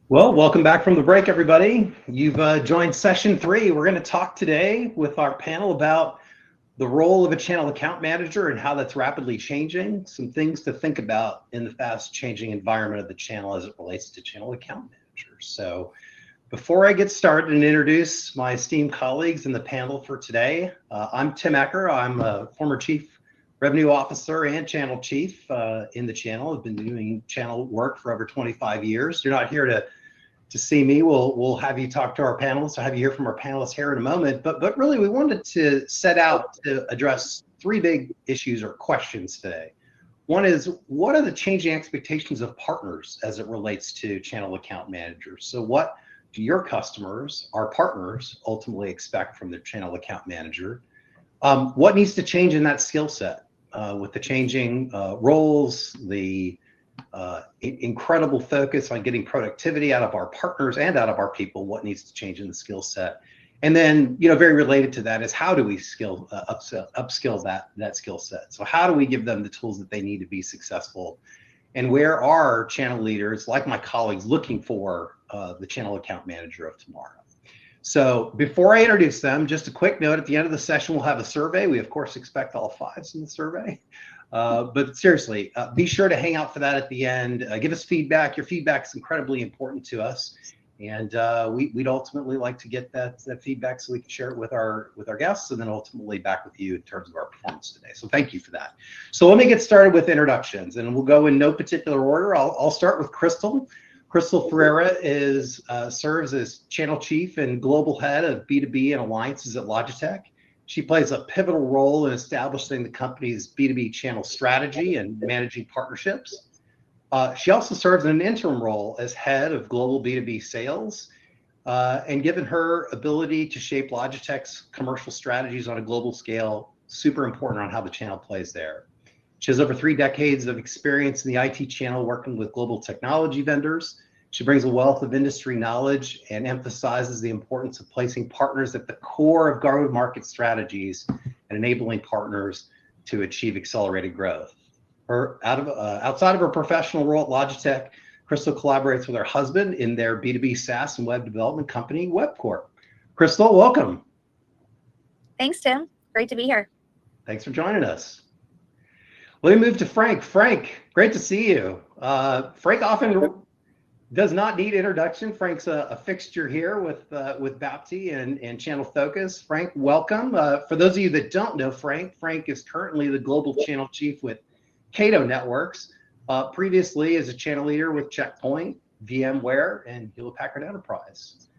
Well, welcome back from the break, everybody. You've joined session 3. We're going to talk today with our panel about the role of a channel account manager and how that's rapidly changing, some things to think about in the fast changing environment of the channel as it relates to channel account managers. So before I get started and introduce my esteemed colleagues in the panel for today, I'm Tim Acker. I'm a former Chief Revenue Officer and Channel Chief in the channel. I've been doing channel work for over 25 years. You're not here to see me. We'll have you talk to our panelists. I'll have you hear from our panelists here in a moment. But really, we wanted to set out to address 3 big issues or questions today. One is, what are the changing expectations of partners as it relates to channel account managers? So what do your customers, our partners, ultimately expect from their channel account manager? What needs to change in that skill set with the changing roles, the incredible focus on getting productivity out of our partners and out of our people? What needs to change in the skill set? And then, very related to that is, how do we upskill that skill set? So how do we give them the tools that they need to be successful? And where are channel leaders, like my colleagues, looking for the channel account manager of tomorrow? So before I introduce them, just a quick note: at the end of the session, we'll have a survey. We, of course, expect all 5s in the survey. But seriously, be sure to hang out for that at the end. Give us feedback. Your feedback is incredibly important to us. And we'd ultimately like to get that feedback so we can share it with our guests, and then ultimately back with you in terms of our performance today. So thank you for that. So let me get started with introductions, and we'll go in no particular order. I'll start with Crystal. Crystal Ferreira serves as Channel Chief and Global Head of B2B and Alliances at Logitech. She plays a pivotal role in establishing the company's B2B channel strategy and managing partnerships. She also serves in an interim role as head of global B2B sales. And given her ability to shape Logitech's commercial strategies on a global scale, super important on how the channel plays there. She has over 3 decades of experience in the IT channel working with global technology vendors. She brings a wealth of industry knowledge and emphasizes the importance of placing partners at the core of go-to-market strategies and enabling partners to achieve accelerated growth. Outside of her professional role at Logitech, Crystal collaborates with her husband in their B2B SaaS and web development company, WebCorp. Crystal, welcome. Thanks, Tim. Great to be here. Thanks for joining us. Let me move to Frank. Frank, great to see you. Frank often does not need introduction. Frank's a fixture here with Bapti and Channel Focus. Frank, welcome. For those of you that don't know Frank is currently the Global Channel Chief with Cato Networks, previously as a channel leader with Checkpoint, VMware, and Hewlett Packard Enterprise.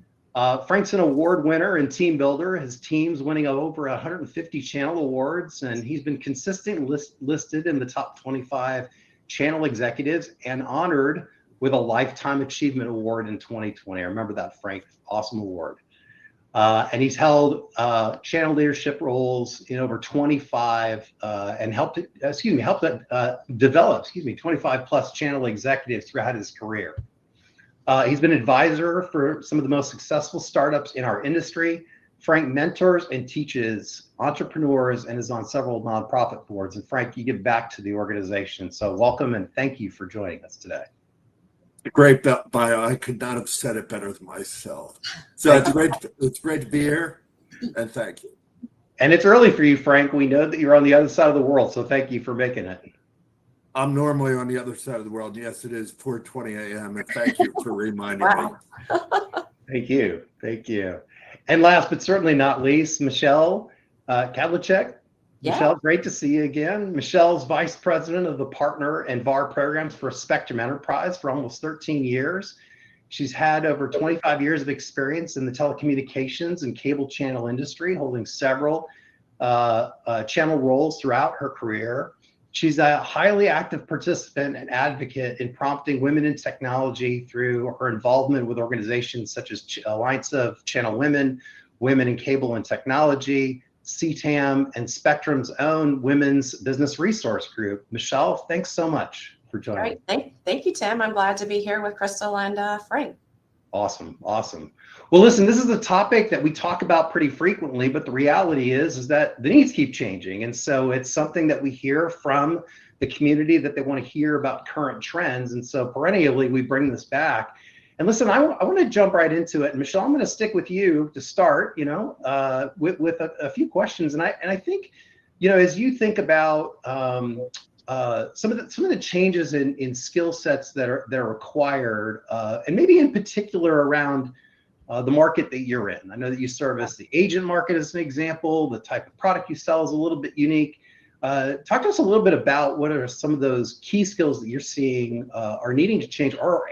Frank's an award winner and team builder, his team's winning over 150 channel awards, and he's been consistently listed in the top 25 channel executives and honored with a Lifetime Achievement Award in 2020. I remember that, Frank. Awesome award. And he's held channel leadership roles in over 25 and helped develop 25 plus channel executives throughout his career. He's been an advisor for some of the most successful startups in our industry. Frank mentors and teaches entrepreneurs and is on several nonprofit boards. And Frank, you give back to the organization. So welcome and thank you for joining us today. Great bio. I could not have said it better than myself. So it's great to be here, and thank you. And it's early for you, Frank. We know that you're on the other side of the world, so thank you for making it. I'm normally on the other side of the world. Yes, it is 4:20 a.m. And thank you for reminding me. Thank you. And last but certainly not least, Michelle Kadlacek. Yeah. Michelle, great to see you again. Michelle's Vice President of the Partner and VAR programs for Spectrum Enterprise for almost 13 years. She's had over 25 years of experience in the telecommunications and cable channel industry, holding several channel roles throughout her career. She's a highly active participant and advocate in prompting women in technology through her involvement with organizations such as Alliance of Channel Women, Women in Cable and Technology, CTAM, and Spectrum's own Women's Business Resource Group. Michelle, thanks so much for joining. Great. Thank you, Tim. I'm glad to be here with Crystal and Frank. Awesome. Well, listen, this is a topic that we talk about pretty frequently, but the reality is that the needs keep changing. And so it's something that we hear from the community that they want to hear about current trends. And so perennially, we bring this back. And listen, I want to jump right into it. And Michelle, I'm going to stick with you to start, with a few questions. And I think, as you think about some of the changes in skill sets that are required, and maybe in particular around the market that you're in. I know that you service the agent market as an example. The type of product you sell is a little bit unique. Talk to us a little bit about what are some of those key skills that you're seeing are needing to change or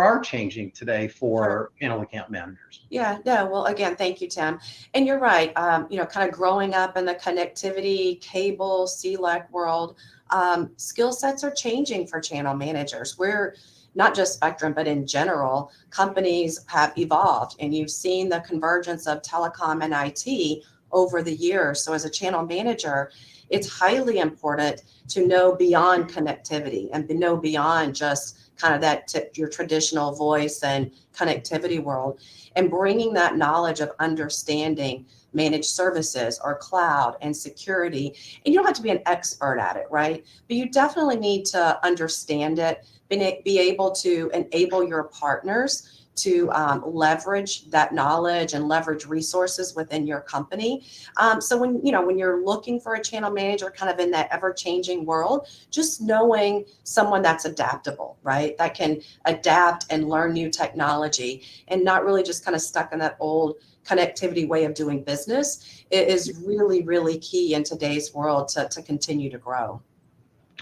are changing today for panel account managers. Yeah, well, again, thank you, Tim. And you're right, kind of growing up in the connectivity, cable, CLEC world, skill sets are changing for channel managers. We're not just Spectrum, but in general, companies have evolved, and you've seen the convergence of telecom and IT over the years. So as a channel manager, it's highly important to know beyond connectivity and to know beyond just kind of that your traditional voice and connectivity world, and bringing that knowledge of understanding managed services or cloud and security. And you don't have to be an expert at it, right? But you definitely need to understand it, be able to enable your partners to leverage that knowledge and leverage resources within your company. So when you're looking for a channel manager kind of in that ever-changing world, just knowing someone that's adaptable, right? That can adapt and learn new technology and not really just kind of stuck in that old connectivity way of doing business, it is really, really key in today's world to continue to grow.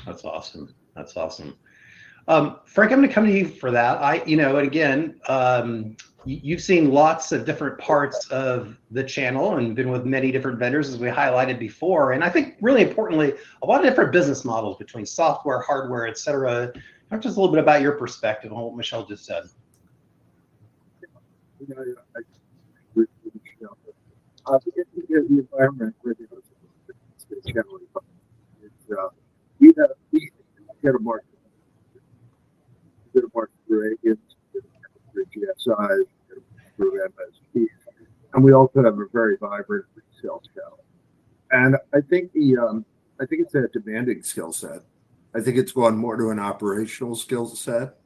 That's awesome. That's awesome. Frank, I'm going to come to you for that. And again, you've seen lots of different parts of the channel and been with many different vendors, as we highlighted before. And I think really importantly, a lot of different business models between software, hardware, et cetera. Talk to us a little bit about your perspective on what Michelle just said. The environment where it's generally we get a market. We get a market through agents, we get a market through GSIs, we get a market through MSPs, and we also have a very vibrant resale channel. And I think it's a demanding skill set. I think it's gone more to an operational skill set.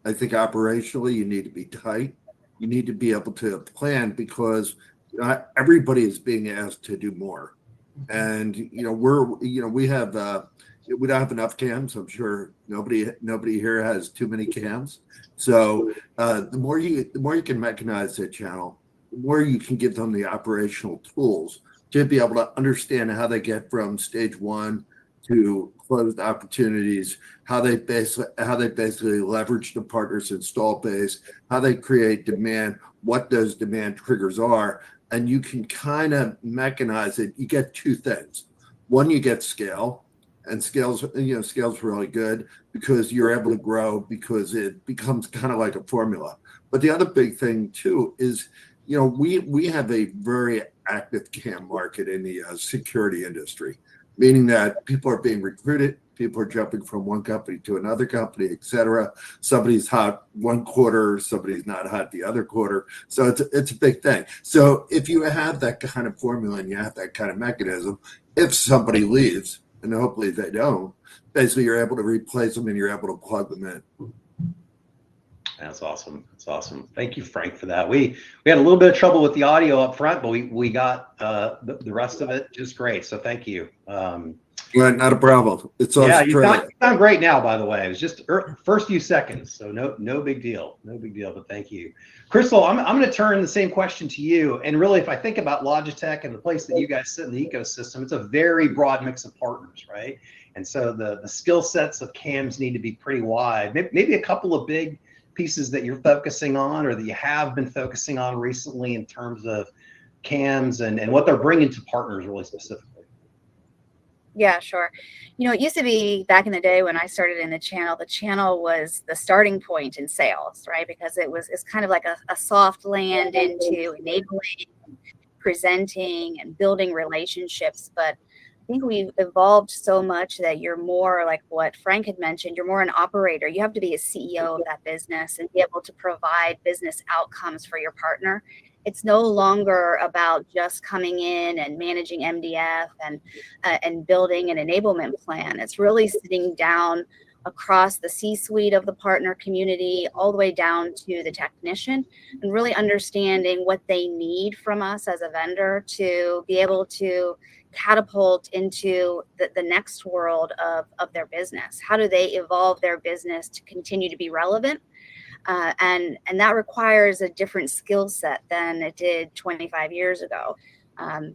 I think operationally you need to be tight. You need to be able to plan because everybody is being asked to do more, and we don't have enough cams. I'm sure nobody here has too many cams. So the more you can mechanize that channel, the more you can give them the operational tools to be able to understand how they get from stage one to closed opportunities, how they basically leverage the partners' install base, how they create demand, what those demand triggers are. And you can kind of mechanize it. You get two things. One, you get scale, and scale's really good because you're able to grow because it becomes kind of like a formula. But the other big thing too is, we have a very active cam market in the security industry, meaning that people are being recruited, people are jumping from one company to another company, et cetera. Somebody's hot one quarter, somebody's not hot the other quarter. So it's a big thing. So if you have that kind of formula and you have that kind of mechanism, if somebody leaves, and hopefully they don't, basically you're able to replace them and you're able to plug them in. That's awesome. That's awesome. Thank you, Frank, for that. We had a little bit of trouble with the audio up front, but we got the rest of it just great. So thank you. Well, not a problem. It's you sound great now, by the way. It was just first few seconds, so no big deal. No big deal, but thank you. Crystal, I'm going to turn the same question to you. And really, if I think about Logitech and the place that you guys sit in the ecosystem, it's a very broad mix of partners, right? And so the skill sets of cams need to be pretty wide. Maybe a couple of big pieces that you're focusing on or that you have been focusing on recently in terms of cams and what they're bringing to partners really specifically. Yeah, sure. It used to be back in the day when I started in the channel was the starting point in sales, right? Because it's kind of like a soft land into enabling, presenting, and building relationships. But I think we've evolved so much that you're more like what Frank had mentioned. You're more an operator. You have to be a CEO of that business and be able to provide business outcomes for your partner. It's no longer about just coming in and managing MDF and building an enablement plan. It's really sitting down across the C-suite of the partner community, all the way down to the technician, and really understanding what they need from us as a vendor to be able to catapult into the next world of their business. How do they evolve their business to continue to be relevant? And that requires a different skill set than it did 25 years ago.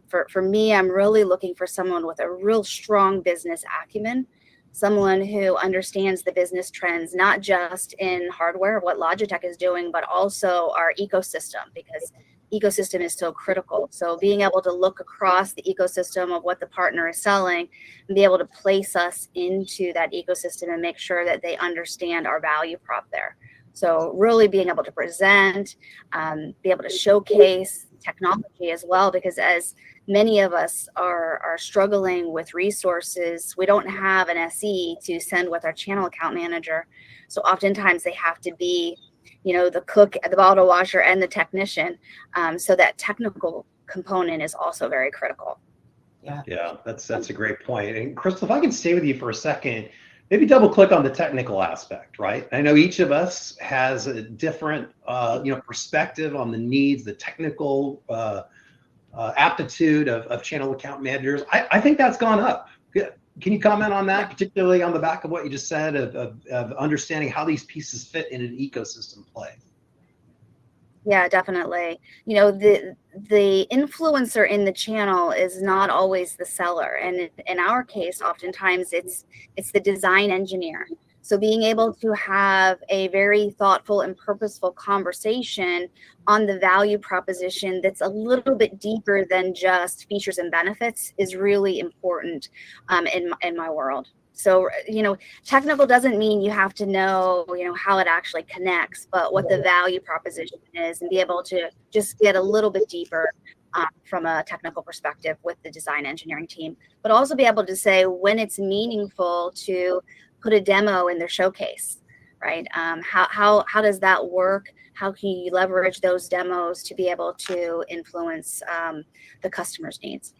For me, I'm really looking for someone with a real strong business acumen, someone who understands the business trends, not just in hardware, what Logitech is doing, but also our ecosystem, because ecosystem is so critical. So being able to look across the ecosystem of what the partner is selling and be able to place us into that ecosystem and make sure that they understand our value prop there. So really being able to present, be able to showcase technology as well, because as many of us are struggling with resources, we don't have an SE to send with our channel account manager. So oftentimes they have to be, the cook, the bottle washer, and the technician. So that technical component is also very critical. Yeah, that's a great point. And Crystal, if I can stay with you for a second, maybe double click on the technical aspect, right? I know each of us has a different, perspective on the needs, the technical aptitude of channel account managers. I think that's gone up. Can you comment on that, particularly on the back of what you just said of understanding how these pieces fit in an ecosystem play? Yeah, definitely. The influencer in the channel is not always the seller. And in our case, oftentimes it's the design engineer. So being able to have a very thoughtful and purposeful conversation on the value proposition that's a little bit deeper than just features and benefits is really important in my world. So, technical doesn't mean you have to know, how it actually connects, but what the value proposition is, and be able to just get a little bit deeper from a technical perspective with the design engineering team, but also be able to say when it's meaningful to put a demo in their showcase, right? How does that work? How can you leverage those demos to be able to influence the customer's needs?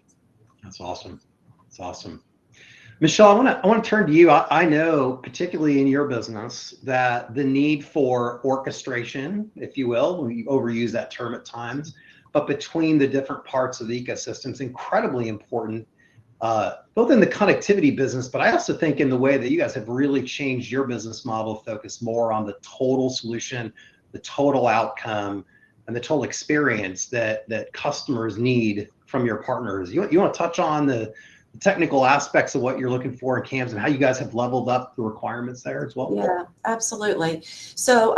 That's awesome. That's awesome. Michelle, I want to turn to you. I know, particularly in your business, that the need for orchestration, if you will, we overuse that term at times, but between the different parts of the ecosystem is incredibly important, both in the connectivity business, but I also think in the way that you guys have really changed your business model, focus more on the total solution, the total outcome, and the total experience that customers need from your partners. You want to touch on the technical aspects of what you're looking for in CAMs and how you guys have leveled up the requirements there as well? Yeah, absolutely. So,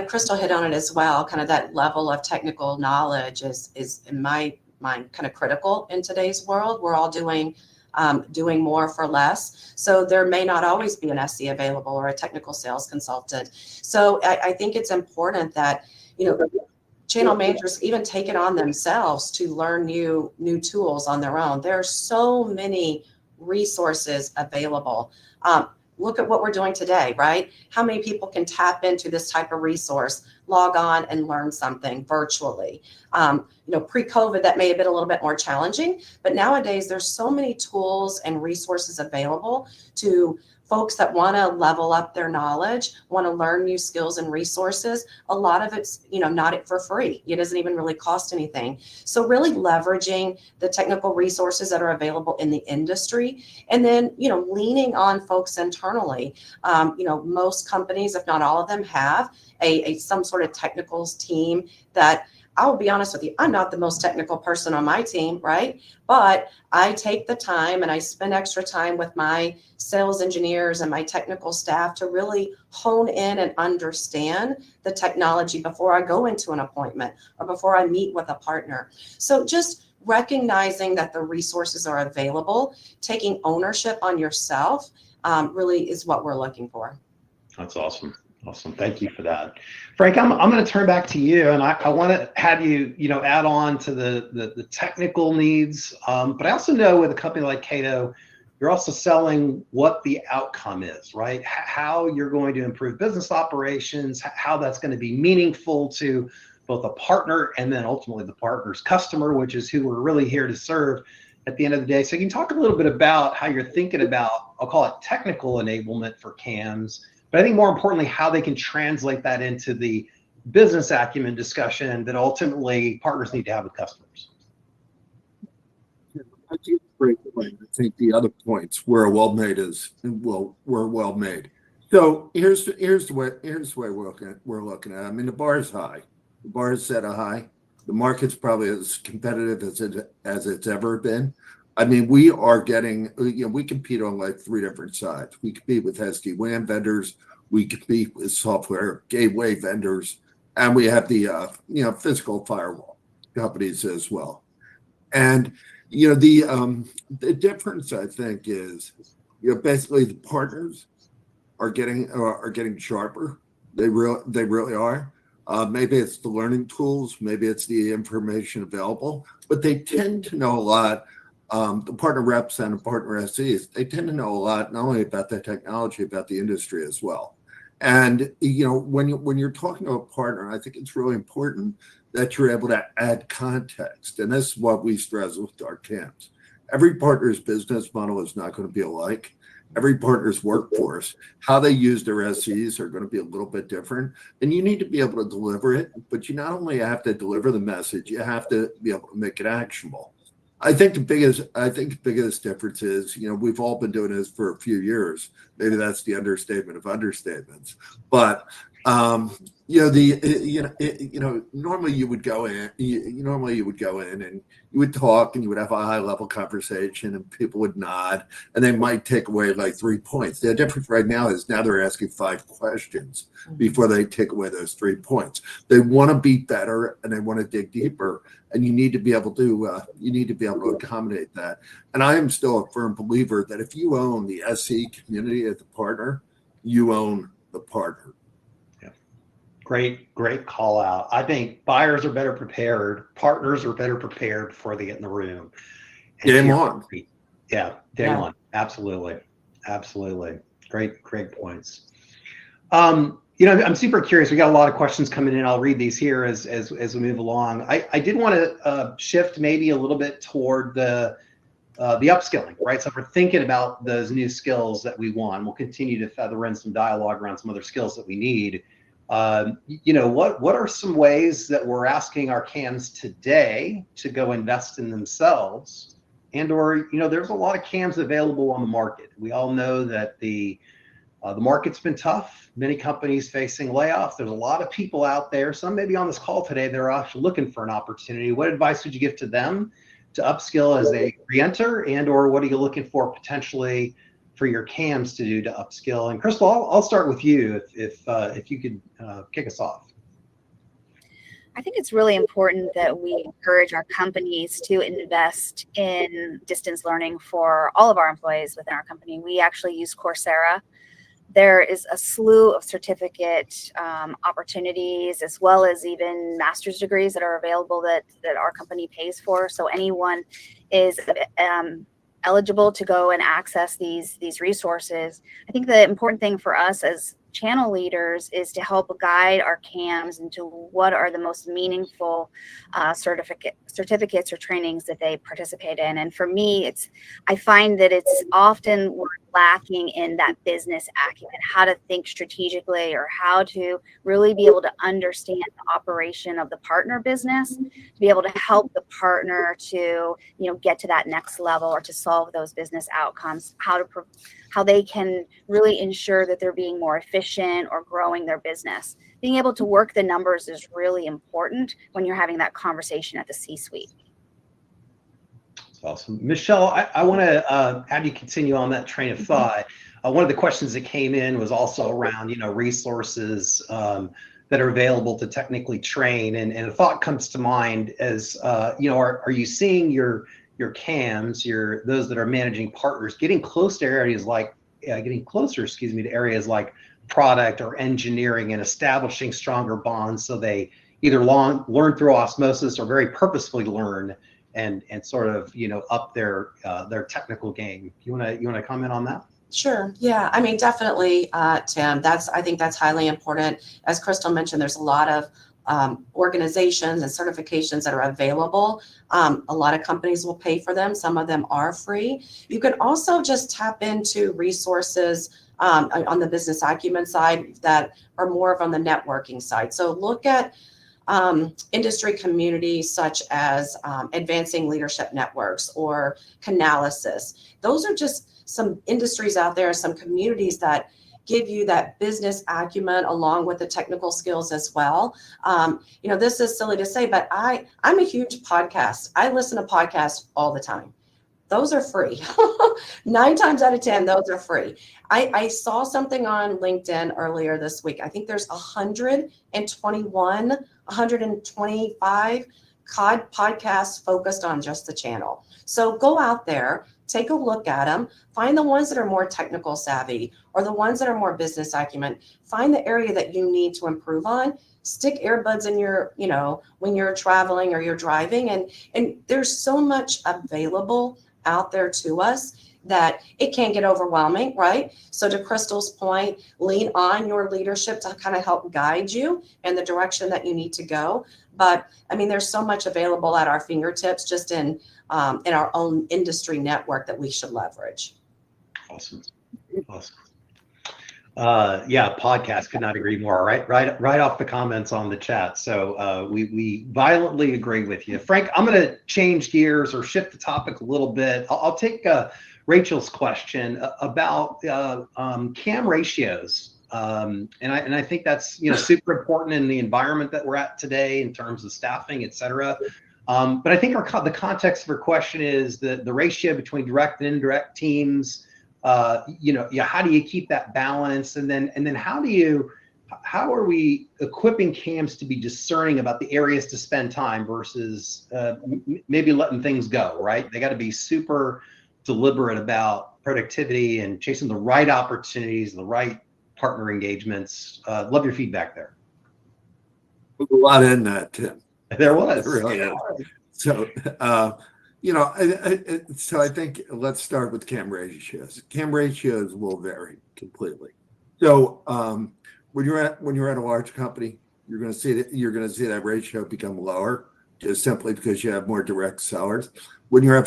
Crystal hit on it as well. Kind of that level of technical knowledge is in my mind kind of critical in today's world. We're all doing more for less. So there may not always be an SE available or a technical sales consultant. So I think it's important that, channel managers even take it on themselves to learn new tools on their own. There are so many resources available. Look at what we're doing today, right? How many people can tap into this type of resource, log on and learn something virtually? Pre-COVID, that may have been a little bit more challenging, but nowadays there's so many tools and resources available to folks that want to level up their knowledge, want to learn new skills and resources. A lot of it's, not for free. It doesn't even really cost anything. So really leveraging the technical resources that are available in the industry, and then, leaning on folks internally. Most companies, if not all of them, have some sort of technicals team that, I'll be honest with you, I'm not the most technical person on my team, right? But I take the time and I spend extra time with my sales engineers and my technical staff to really hone in and understand the technology before I go into an appointment or before I meet with a partner. So just recognizing that the resources are available, taking ownership on yourself really is what we're looking for. That's awesome. Awesome. Thank you for that. Frank, I'm going to turn back to you, and I want to have you, add on to the technical needs. But I also know with a company like Cato, you're also selling what the outcome is, right? How you're going to improve business operations, how that's going to be meaningful to both a partner and then ultimately the partner's customer, which is who we're really here to serve. at the end of the day. So you can talk a little bit about how you're thinking about, I'll call it technical enablement for CAMs, but I think more importantly, how they can translate that into the business acumen discussion that ultimately partners need to have with customers. I think it's a great point. I think the other points were well made were well made. So here's the way we're looking at it. I mean, the bar is high. The bar is set high. The market's probably as competitive as it's ever been. I mean, we are getting, we compete on like 3 different sides. We compete with SD-WAN vendors, we compete with software gateway vendors, and we have the physical firewall companies as well. And the difference, I think, is basically the partners are getting sharper. They really are. Maybe it's the learning tools, maybe it's the information available, but they tend to know a lot. The partner reps and the partner SEs, they tend to know a lot, not only about the technology, about the industry as well. And when you're talking to a partner, I think it's really important that you're able to add context. And this is what we stress with our CAMs. Every partner's business model is not going to be alike. Every partner's workforce, how they use their SEs are going to be a little bit different. And you need to be able to deliver it, but you not only have to deliver the message, you have to be able to make it actionable. I think the biggest difference is, we've all been doing this for a few years. Maybe that's the understatement of understatements. But normally you would go in, and you would talk and you would have a high level conversation and people would nod and they might take away like 3 points. The difference right now is now they're asking 5 questions before they take away those 3 points. They want to be better and they want to dig deeper, and you need to be able to accommodate that. And I am still a firm believer that if you own the SE community as a partner, you own the partner. Great call out. I think buyers are better prepared, partners are better prepared before they get in the room. Game on. Yeah, day one. Absolutely. Great points. I'm super curious. We got a lot of questions coming in. I'll read these here as we move along. I did want to shift maybe a little bit toward the upskilling, right? So if we're thinking about those new skills that we want, we'll continue to feather in some dialogue around some other skills that we need. What are some ways that we're asking our CAMs today to go invest in themselves? And or there's a lot of CAMs available on the market. We all know that the market's been tough. Many companies facing layoffs. There's a lot of people out there. Some maybe on this call today, they're actually looking for an opportunity. What advice would you give to them to upskill as they re-enter, and or what are you looking for potentially for your CAMs to do to upskill? And Crystal, I'll start with you if you could kick us off. I think it's really important that we encourage our companies to invest in distance learning for all of our employees within our company. We actually use Coursera. There is a slew of certificate opportunities, as well as even master's degrees that are available that our company pays for. So anyone is eligible to go and access these resources. I think the important thing for us as channel leaders is to help guide our CAMs into what are the most meaningful certificates or trainings that they participate in. And for me, I find that it's often we're lacking in that business acumen, how to think strategically or how to really be able to understand the operation of the partner business, to be able to help the partner to get to that next level or to solve those business outcomes, how they can really ensure that they're being more efficient or growing their business. Being able to work the numbers is really important when you're having that conversation at the C-suite. That's awesome. Michelle, I want to have you continue on that train of thought. One of the questions that came in was also around, resources that are available to technically train. And a thought comes to mind as, are you seeing your CAMs, those that are managing partners, getting closer to areas like product or engineering and establishing stronger bonds so they either learn through osmosis or very purposefully learn and sort of up their technical game. You want to comment on that? Sure. Yeah. I mean, definitely, Tim. I think that's highly important. As Crystal mentioned, there's a lot of organizations and certifications that are available. A lot of companies will pay for them. Some of them are free. You can also just tap into resources on the business acumen side that are more on the networking side. So look at industry communities such as Advancing Leadership Networks or Kadlacek. Those are just some industries out there, some communities that give you that business acumen along with the technical skills as well. This is silly to say, but I'm a huge podcast. I listen to podcasts all the time. Those are free. 9 times out of 10, those are free. I saw something on LinkedIn earlier this week. I think there's 125 podcasts focused on just the channel. So go out there, take a look at them, find the ones that are more technical savvy or the ones that are more business acumen. Find the area that you need to improve on. Stick earbuds in your, when you're traveling or you're driving. And there's so much available out there to us that it can get overwhelming, right? So to Crystal's point, lean on your leadership to kind of help guide you in the direction that you need to go. But there's so much available at our fingertips just in our own industry network that we should leverage. Awesome. Podcast, could not agree more. Right off the comments on the chat. So we violently agree with you. Frank, I'm going to change gears or shift the topic a little bit. I'll take Rachel's question about cam ratios. And I think that's super important in the environment that we're at today in terms of staffing, et cetera. But I think the context of her question is the ratio between direct and indirect teams. How do you keep that balance? And then how are we equipping cams to be discerning about the areas to spend time versus maybe letting things go, right? They got to be super deliberate about productivity and chasing the right opportunities, the right partner engagements. Love your feedback there. There's a lot in that, Tim. There was. Really is. So, so I think let's start with cam ratios. Cam ratios will vary completely. So when you're at a large company, you're going to see that ratio become lower just simply because you have more direct sellers. When you're at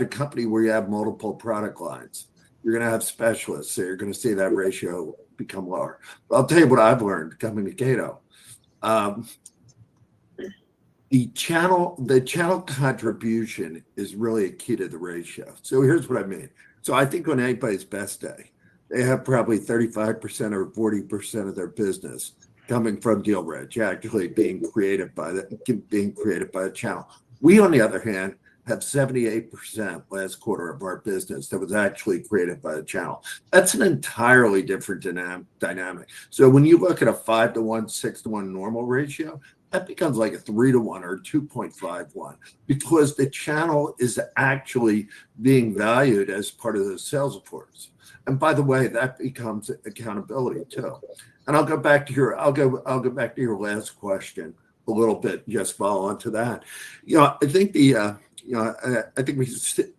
a company where you have multiple product lines, you're going to have specialists, so you're going to see that ratio become lower. But I'll tell you what I've learned coming to Cato. The channel contribution is really a key to the ratio. So here's what I mean. So I think on anybody's best day, they have probably 35% or 40% of their business coming from deal reg, actually being created by the channel. We, on the other hand, have 78% last quarter of our business that was actually created by the channel. That's an entirely different dynamic. So when you look at a 5-to-1, 6-to-1 normal ratio, that becomes like a 3-to-1 or 2.51 because the channel is actually being valued as part of the sales force. And by the way, that becomes accountability too. And I'll go back to your last question a little bit, just follow on to that. I think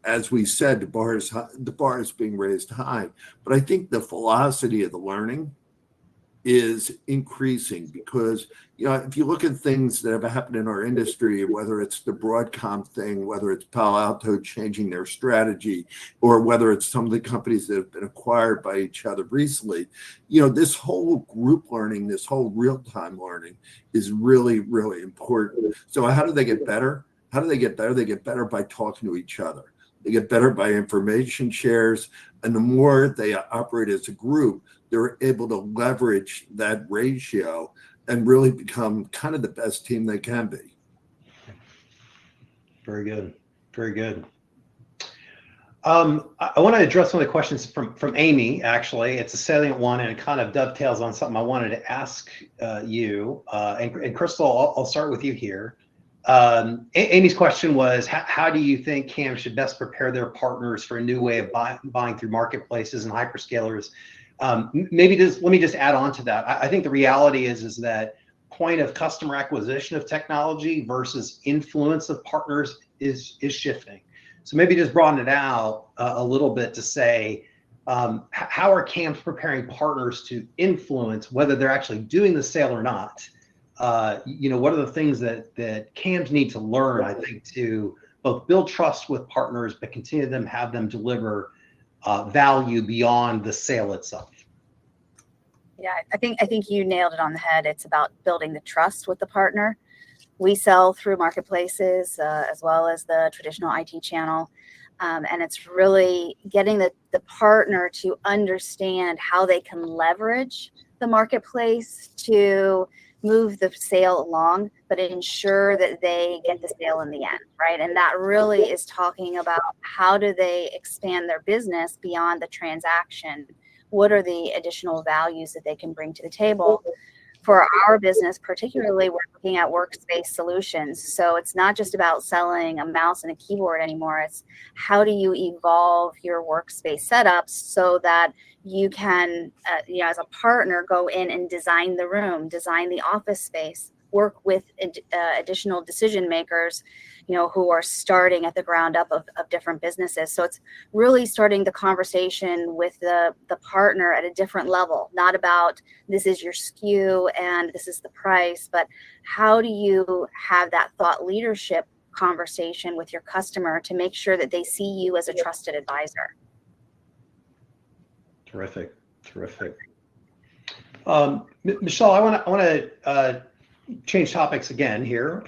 as we said, the bar is being raised high, but I think the velocity of the learning is increasing because, if you look at things that have happened in our industry, whether it's the Broadcom thing, whether it's Palo Alto changing their strategy, or whether it's some of the companies that have been acquired by each other recently, this whole group learning, this whole real-time learning is really, really important. So how do they get better? How do they get better? They get better by talking to each other. They get better by information shares. And the more they operate as a group, they're able to leverage that ratio and really become kind of the best team they can be. Very good. Very good. I want to address one of the questions from Amy, actually. It's a salient one, and it kind of dovetails on something I wanted to ask you. And Crystal, I'll start with you here. Amy's question was, how do you think CAMs should best prepare their partners for a new way of buying through marketplaces and hyperscalers? Let me just add on to that. I think the reality is that point of customer acquisition of technology versus influence of partners is shifting. So maybe just broaden it out a little bit to say, how are CAMs preparing partners to influence whether they're actually doing the sale or not? what are the things that CAMs need to learn, I think, to both build trust with partners, but continue to have them deliver value beyond the sale itself? Yeah, I think you nailed it on the head. It's about building the trust with the partner. We sell through marketplaces as well as the traditional IT channel. And it's really getting the partner to understand how they can leverage the marketplace to move the sale along, but ensure that they get the sale in the end, right? And that really is talking about how do they expand their business beyond the transaction? What are the additional values that they can bring to the table? For our business, particularly, we're looking at workspace solutions. So it's not just about selling a mouse and a keyboard anymore. It's how do you evolve your workspace setups so that you can, as a partner, go in and design the room, design the office space, work with additional decision makers, who are starting at the ground up of different businesses. So it's really starting the conversation with the partner at a different level, not about this is your SKU and this is the price, but how do you have that thought leadership conversation with your customer to make sure that they see you as a trusted advisor. Terrific. Michelle, I want to change topics again here,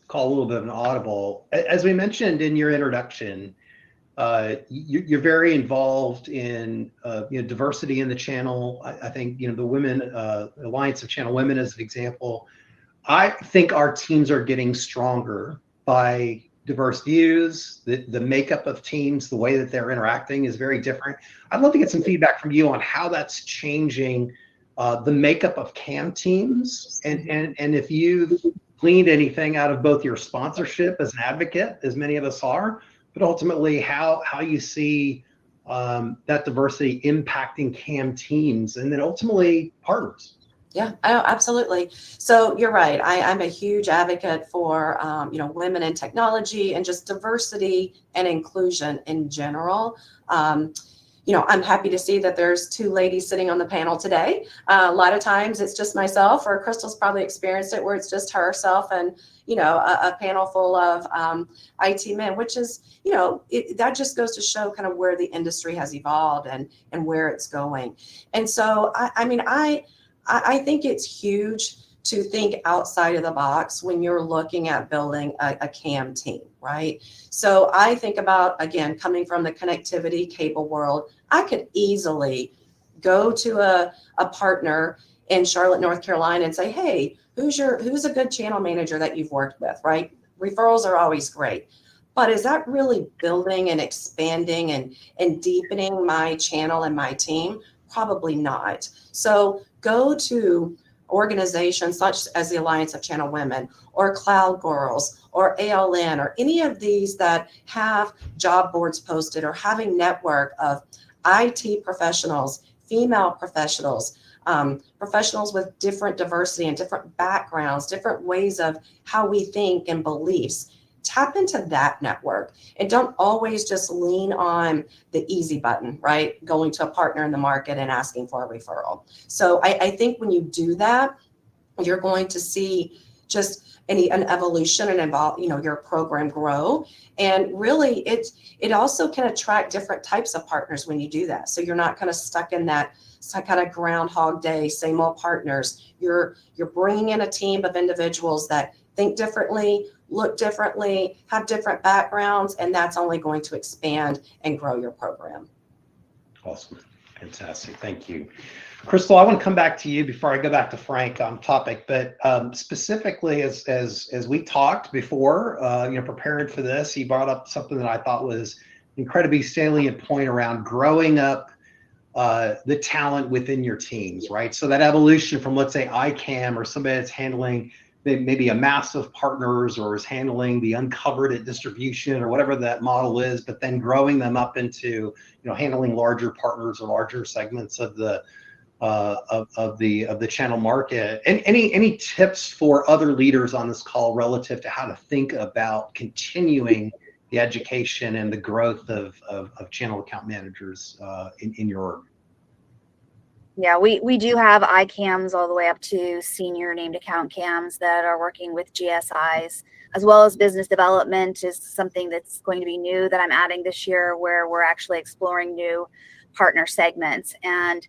call a little bit of an audible. As we mentioned in your introduction, you're very involved in diversity in the channel. I think the Women Alliance of Channel Women is an example. I think our teams are getting stronger by diverse views. The makeup of teams, the way that they're interacting is very different. I'd love to get some feedback from you on how that's changing the makeup of CAM teams, and if you've gleaned anything out of both your sponsorship as an advocate, as many of us are, but ultimately how you see that diversity impacting CAM teams, and then ultimately partners. Yeah, absolutely. So you're right. I'm a huge advocate for women in technology and just diversity and inclusion in general. I'm happy to see that there's two ladies sitting on the panel today. A lot of times it's just myself, or Crystal's probably experienced it where it's just herself and a panel full of IT men, which is that just goes to show kind of where the industry has evolved and where it's going. And so I think it's huge to think outside of the box when you're looking at building a CAM team, right? So I think about, again, coming from the connectivity cable world, I could easily go to a partner in Charlotte, North Carolina and say, hey, who's a good channel manager that you've worked with, right? Referrals are always great. But is that really building and expanding and deepening my channel and my team? Probably not. So go to organizations such as the Alliance of Channel Women or Cloud Girls or ALN or any of these that have job boards posted or having network of IT professionals, female professionals, professionals with different diversity and different backgrounds, different ways of how we think and beliefs. Tap into that network and don't always just lean on the easy button, right? Going to a partner in the market and asking for a referral. So I think when you do that, you're going to see just an evolution and your program grow. And really it also can attract different types of partners when you do that. So you're not kind of stuck in that kind of Groundhog Day, same old partners. You're bringing in a team of individuals that think differently, look differently, have different backgrounds, and that's only going to expand and grow your program. Awesome. Fantastic. Thank you. Crystal, I want to come back to you before I go back to Frank on topic, but specifically as we talked before, preparing for this, you brought up something that I thought was incredibly salient point around growing up the talent within your teams, right? So that evolution from, let's say, ICAM or somebody that's handling maybe a mass of partners or is handling the uncovered at distribution or whatever that model is, but then growing them up into handling larger partners or larger segments of the channel market. And any tips for other leaders on this call relative to how to think about continuing the education and the growth of channel account managers in your org? Yeah, we do have ICAMs all the way up to senior named account cams that are working with GSIs, as well as business development is something that's going to be new that I'm adding this year, where we're actually exploring new partner segments. And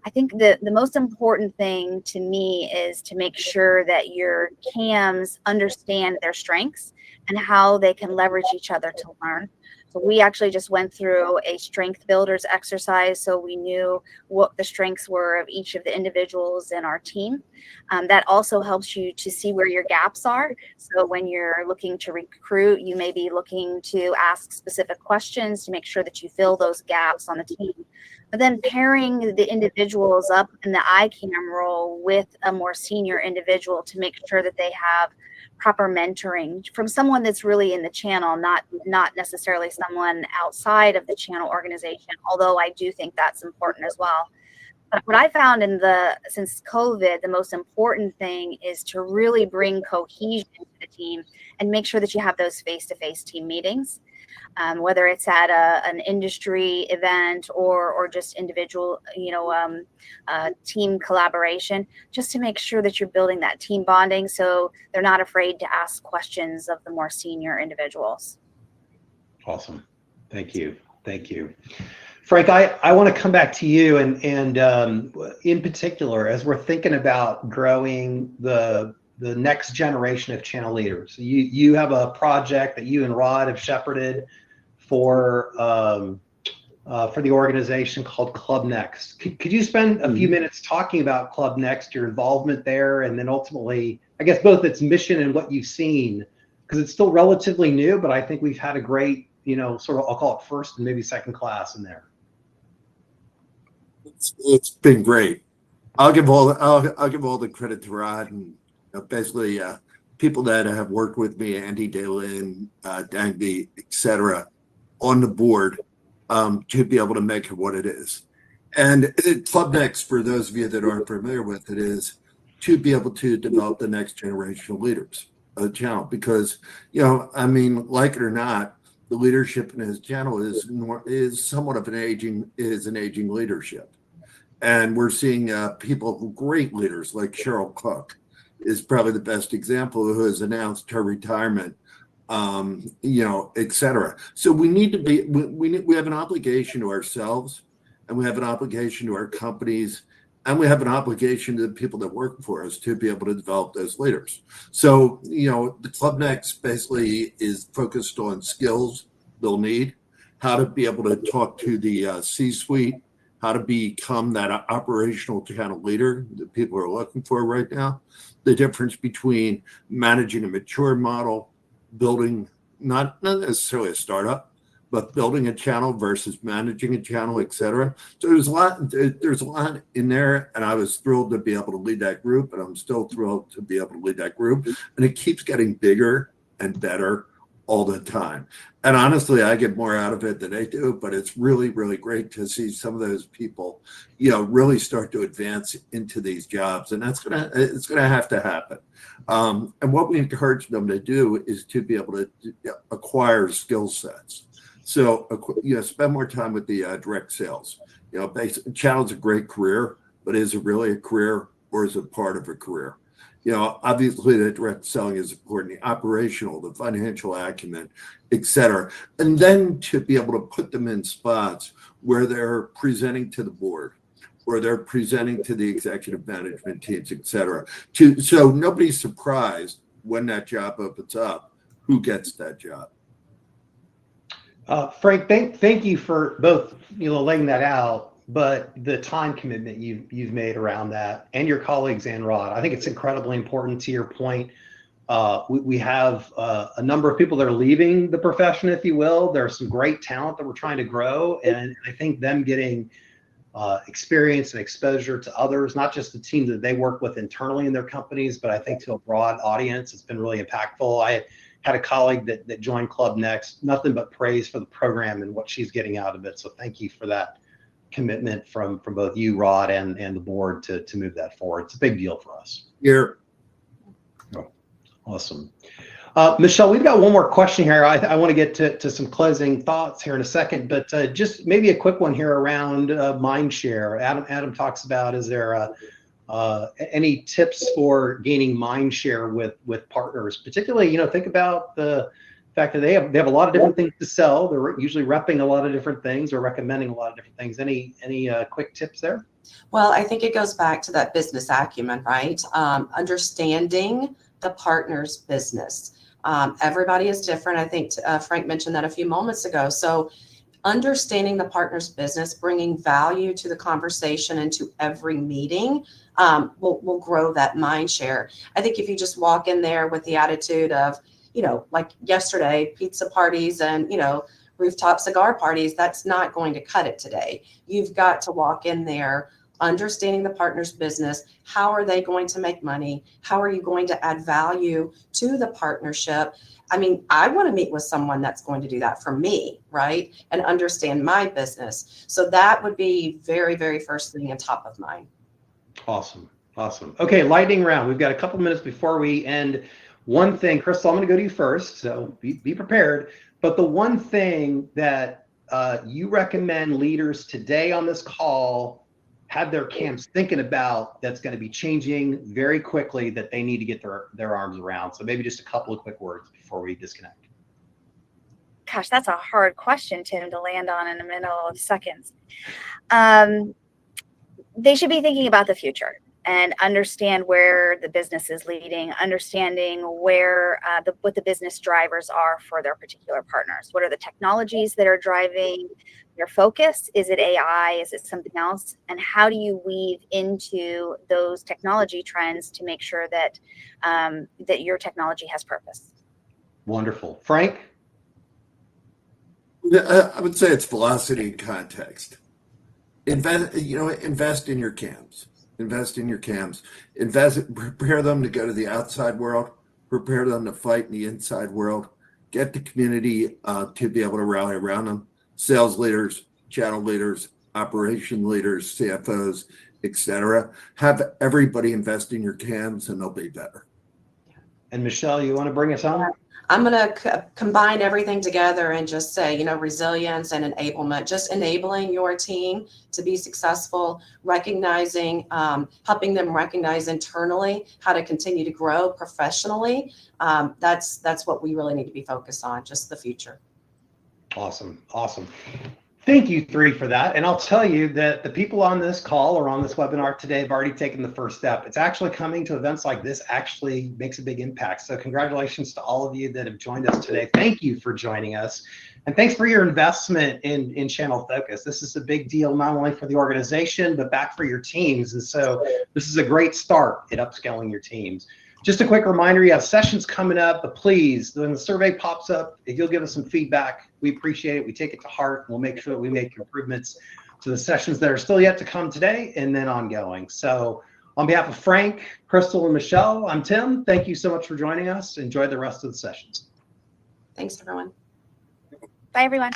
I think the most important thing to me is to make sure that your cams understand their strengths and how they can leverage each other to learn. So we actually just went through a strength builders exercise, so we knew what the strengths were of each of the individuals in our team. That also helps you to see where your gaps are. So when you're looking to recruit, you may be looking to ask specific questions to make sure that you fill those gaps on the team. But then pairing the individuals up in the ICAM role with a more senior individual to make sure that they have proper mentoring from someone that's really in the channel, not necessarily someone outside of the channel organization, although I do think that's important as well. But what I found since COVID, the most important thing is to really bring cohesion to the team and make sure that you have those face-to-face team meetings. Whether it's at an industry event or just individual, team collaboration, just to make sure that you're building that team bonding so they're not afraid to ask questions of the more senior individuals. Awesome. Thank you. Thank you. Frank, I want to come back to you and in particular, as we're thinking about growing the next generation of channel leaders. You have a project that you and Rod have shepherded for the organization called Club Next. Could you spend a few minutes talking about Club Next, your involvement there, and then ultimately, I guess, both its mission and what you've seen, because it's still relatively new, but I think we've had a great, sort of, I'll call it first and maybe second class in there. It's been great. I'll give all the credit to Rod and basically people that have worked with me, Andy Dahlin, Dangby, etc., on the board to be able to make it what it is. And Club Next, for those of you that aren't familiar with it, is to be able to develop the next generation of leaders of the channel. Because, like it or not, the leadership in his channel is somewhat of an aging leadership. And we're seeing people, great leaders like Cheryl Cook is probably the best example, who has announced her retirement, etc. So we need to be, we have an obligation to ourselves, and we have an obligation to our companies, and we have an obligation to the people that work for us to be able to develop those leaders. So, the Club Next basically is focused on skills they'll need, how to be able to talk to the C-suite, how to become that operational channel leader that people are looking for right now, the difference between managing a mature model, building not necessarily a startup, but building a channel versus managing a channel, etc. So there's a lot in there, and I was thrilled to be able to lead that group, and I'm still thrilled to be able to lead that group, and it keeps getting bigger and better all the time. And honestly, I get more out of it than they do, but it's really, really great to see some of those people, really start to advance into these jobs, and it's gonna have to happen. And what we encourage them to do is to be able to acquire skill sets. So, spend more time with the direct sales. Channel's a great career, but is it really a career, or is it part of a career? Obviously the direct selling is important, the operational, the financial acumen, etc. And then to be able to put them in spots where they're presenting to the board, or they're presenting to the executive management teams, etc. So nobody's surprised when that job opens up, who gets that job. Frank, thank you for both, laying that out, but the time commitment you've made around that, and your colleagues and Rod. I think it's incredibly important. To your point, we have a number of people that are leaving the profession, if you will. There's some great talent that we're trying to grow, and I think them getting experience and exposure to others, not just the teams that they work with internally in their companies, but I think to a broad audience, it's been really impactful. I had a colleague that joined Club Next, nothing but praise for the program and what she's getting out of it. So thank you for that commitment from both you, Rod, and the board to move that forward. It's a big deal for us. Here. Oh, awesome. Michelle, we've got one more question here. I want to get to some closing thoughts here in a second, but just maybe a quick one here around mind share. Adam talks about, is there any tips for gaining mind share with partners? Particularly, think about the fact that they have a lot of different things to sell. They're usually repping a lot of different things or recommending a lot of different things. Any quick tips there? Well, I think it goes back to that business acumen, right? Understanding the partner's business. Everybody is different. I think Frank mentioned that a few moments ago. So understanding the partner's business, bringing value to the conversation and to every meeting will grow that mind share. I think if you just walk in there with the attitude of, like yesterday, pizza parties and, rooftop cigar parties, that's not going to cut it today. You've got to walk in there understanding the partner's business. How are they going to make money? How are you going to add value to the partnership? I mean, I want to meet with someone that's going to do that for me, right? And understand my business. So that would be very, very first thing and top of mind. Awesome. Okay, lightning round. We've got a couple minutes before we end. One thing, Crystal, I'm going to go to you first, so be prepared. But the one thing that you recommend leaders today on this call have their camps thinking about that's going to be changing very quickly that they need to get their arms around. So maybe just a couple of quick words before we disconnect. Gosh, that's a hard question, Tim, to land on in the middle of seconds. They should be thinking about the future and understand where the business is leading, understanding where what the business drivers are for their particular partners. What are the technologies that are driving their focus? Is it AI? Is it something else? And how do you weave into those technology trends to make sure that that your technology has purpose? Wonderful. Frank? I would say it's velocity and context. Invest in your cams. Invest in your cams. Prepare them to go to the outside world. Prepare them to fight in the inside world. Get the community to be able to rally around them. Sales leaders, channel leaders, operation leaders, CFOs, etc. Have everybody invest in your cams, and they'll be better. And Michelle, you want to bring us home? I'm going to combine everything together and just say, resilience and enablement, just enabling your team to be successful, recognizing, helping them recognize internally how to continue to grow professionally. That's what we really need to be focused on, just the future. Awesome. Thank you three for that. And I'll tell you that the people on this call or on this webinar today have already taken the first step. It's actually coming to events like this actually makes a big impact. So congratulations to all of you that have joined us today. Thank you for joining us. And thanks for your investment in Channel Focus. This is a big deal, not only for the organization, but back for your teams. And so this is a great start at upscaling your teams. Just a quick reminder, you have sessions coming up, but please, when the survey pops up, if you'll give us some feedback, we appreciate it. We take it to heart. We'll make sure that we make improvements to the sessions that are still yet to come today and then ongoing. So on behalf of Frank, Crystal, and Michelle, I'm Tim. Thank you so much for joining us. Enjoy the rest of the sessions. Thanks, everyone. Bye, everyone.